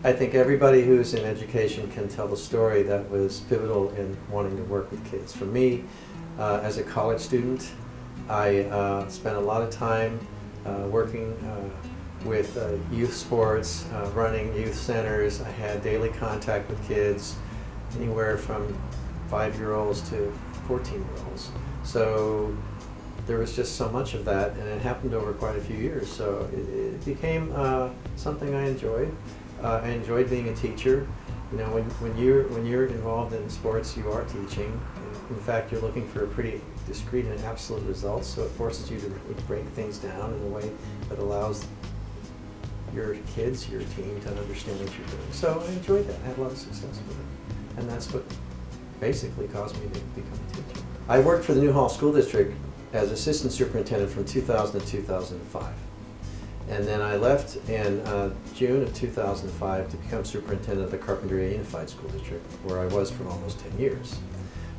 I think everybody who's in education can tell the story that was pivotal in wanting to work with kids. For me, as a college student, I spent a lot of time working with youth sports, running youth centers. I had daily contact with kids, anywhere from 5-year-olds to 14-year-olds. So there was just so much of that, and it happened over quite a few years. So it became something I enjoyed. I enjoyed being a teacher. You know, when you're involved in sports, you are teaching. In fact, you're looking for a pretty discrete and absolute results, so it forces you to break things down in a way that allows your kids, your team, to understand what you're doing. So I enjoyed that. I had a lot of success with it. And that's what basically caused me to become a teacher. I worked for the Newhall School District as assistant superintendent from 2000 to 2005. And then I left in June of 2005 to become superintendent of the Carpinteria Unified School District, where I was for almost 10 years.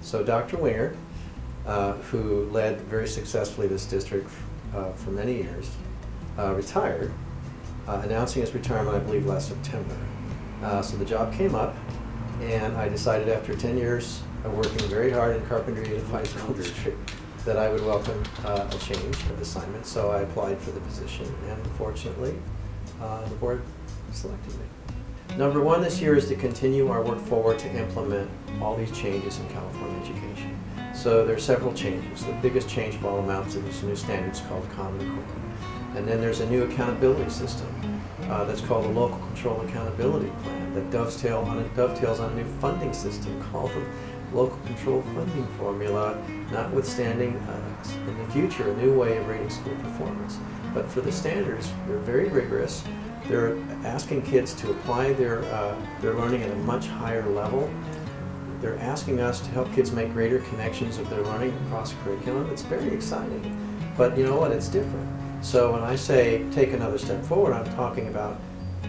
So Dr. Winger, who led very successfully this district for many years, retired, announcing his retirement, I believe, last September. So the job came up, and I decided after 10 years of working very hard in Carpinteria Unified School District that I would welcome a change of assignment. So I applied for the position, and fortunately, the board selected me. Number one this year is to continue our work forward to implement all these changes in California education. So there are several changes. The biggest change of all amounts to these new standards called Common Core. And then there's a new accountability system that's called the Local Control Accountability Plan that dovetails on a new funding system called the Local Control Funding Formula, notwithstanding in the future a new way of rating school performance. But for the standards, they're very rigorous. They're asking kids to apply their learning at a much higher level. They're asking us to help kids make greater connections of their learning across curriculum. It's very exciting. But you know what? It's different. So when I say take another step forward, I'm talking about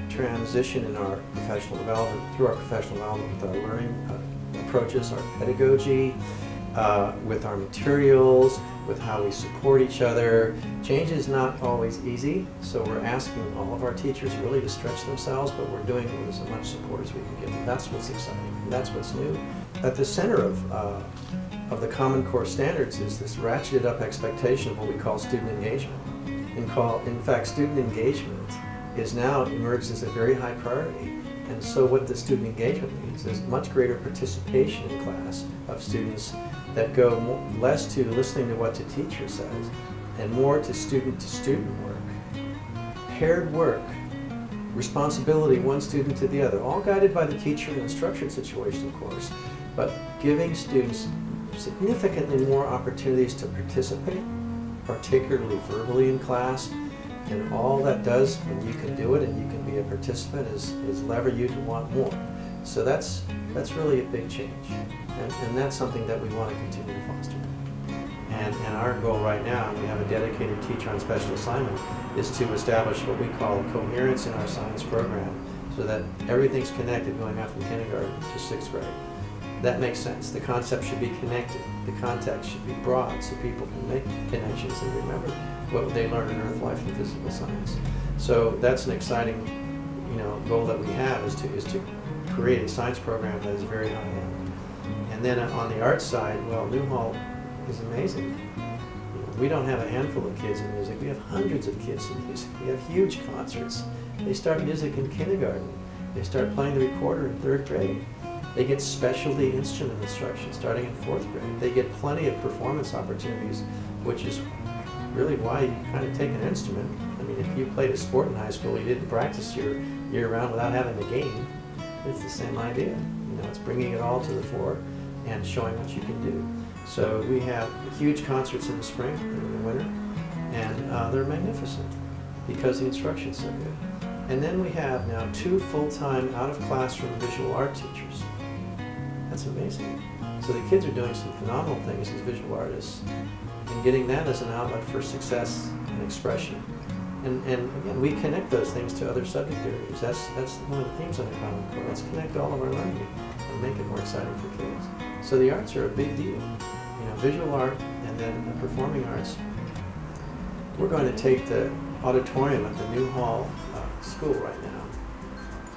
transition in our professional development, through our professional development with our learning approaches, our pedagogy, with our materials, with how we support each other. Change is not always easy, so we're asking all of our teachers really to stretch themselves, but we're doing it with as much support as we can give them. That's what's exciting, and that's what's new. At the center of the Common Core standards is this ratcheted up expectation of what we call student engagement. In fact, student engagement is now emerged as a very high priority. And so what the student engagement means is much greater participation in class of students that go less to listening to what the teacher says and more to student work. Paired work, responsibility one student to the other, all guided by the teacher in a structured situation, of course, but giving students significantly more opportunities to participate, particularly verbally in class. And all that does, when you can do it and you can be a participant, is lever you to want more. So that's really a big change. And that's something that we want to continue to foster. And our goal right now, and we have a dedicated teacher on special assignment, is to establish what we call coherence in our science program so that everything's connected going out from kindergarten to 6th grade. That makes sense. The concept should be connected. The context should be broad so people can make connections and remember what they learn in earth life and physical science. So that's an exciting, goal that we have is to create a science program that is very high end. And then on the art side, well, Newhall is amazing. We don't have a handful of kids in music. We have hundreds of kids in music. We have huge concerts. They start music in kindergarten. They start playing the recorder in 3rd grade. They get specialty instrument instruction starting in 4th grade. They get plenty of performance opportunities, which is really why you kind of take an instrument. I mean, if you played a sport in high school, you didn't practice year round without having a game. It's the same idea. It's bringing it all to the fore and showing what you can do. So we have huge concerts in the spring and in the winter, and they're magnificent because the instruction's so good. And then we have now 2 full-time out-of-classroom visual art teachers. That's amazing. So the kids are doing some phenomenal things as visual artists and getting that as an outlet for success and expression. And again, we connect those things to other subject areas. That's one of the themes on the Common Core. Let's connect all of our learning and make it more exciting for kids. So the arts are a big deal. Visual art and then the performing arts. We're going to take the auditorium at the Newhall School right now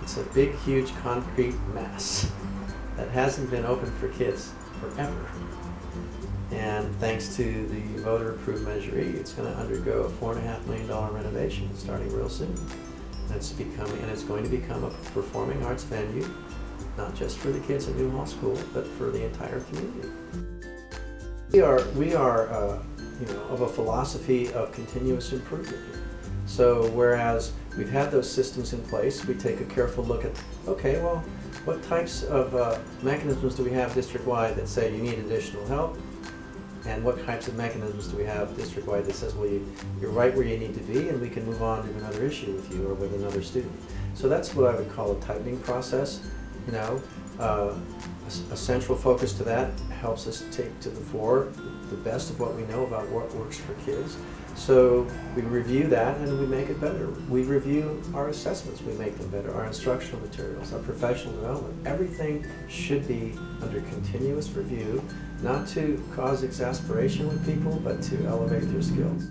It's a big, huge concrete mess that hasn't been open for kids forever. And thanks to the voter-approved Measure E, it's going to undergo a $4.5 million renovation starting real soon. And it's going to become a performing arts venue, not just for the kids at Newhall School, but for the entire community. We are of a philosophy of continuous improvement here. So whereas we've had those systems in place, we take a careful look at, okay, well, what types of mechanisms do we have district-wide that say you need additional help? And what types of mechanisms do we have district-wide that says, well, you're right where you need to be and we can move on to another issue with you or with another student. So that's what I would call a tightening process. A central focus to that helps us take to the fore the best of what we know about what works for kids. So we review that and we make it better. We review our assessments, we make them better, our instructional materials, our professional development. Everything should be under continuous review, not to cause exasperation with people, but to elevate their skills.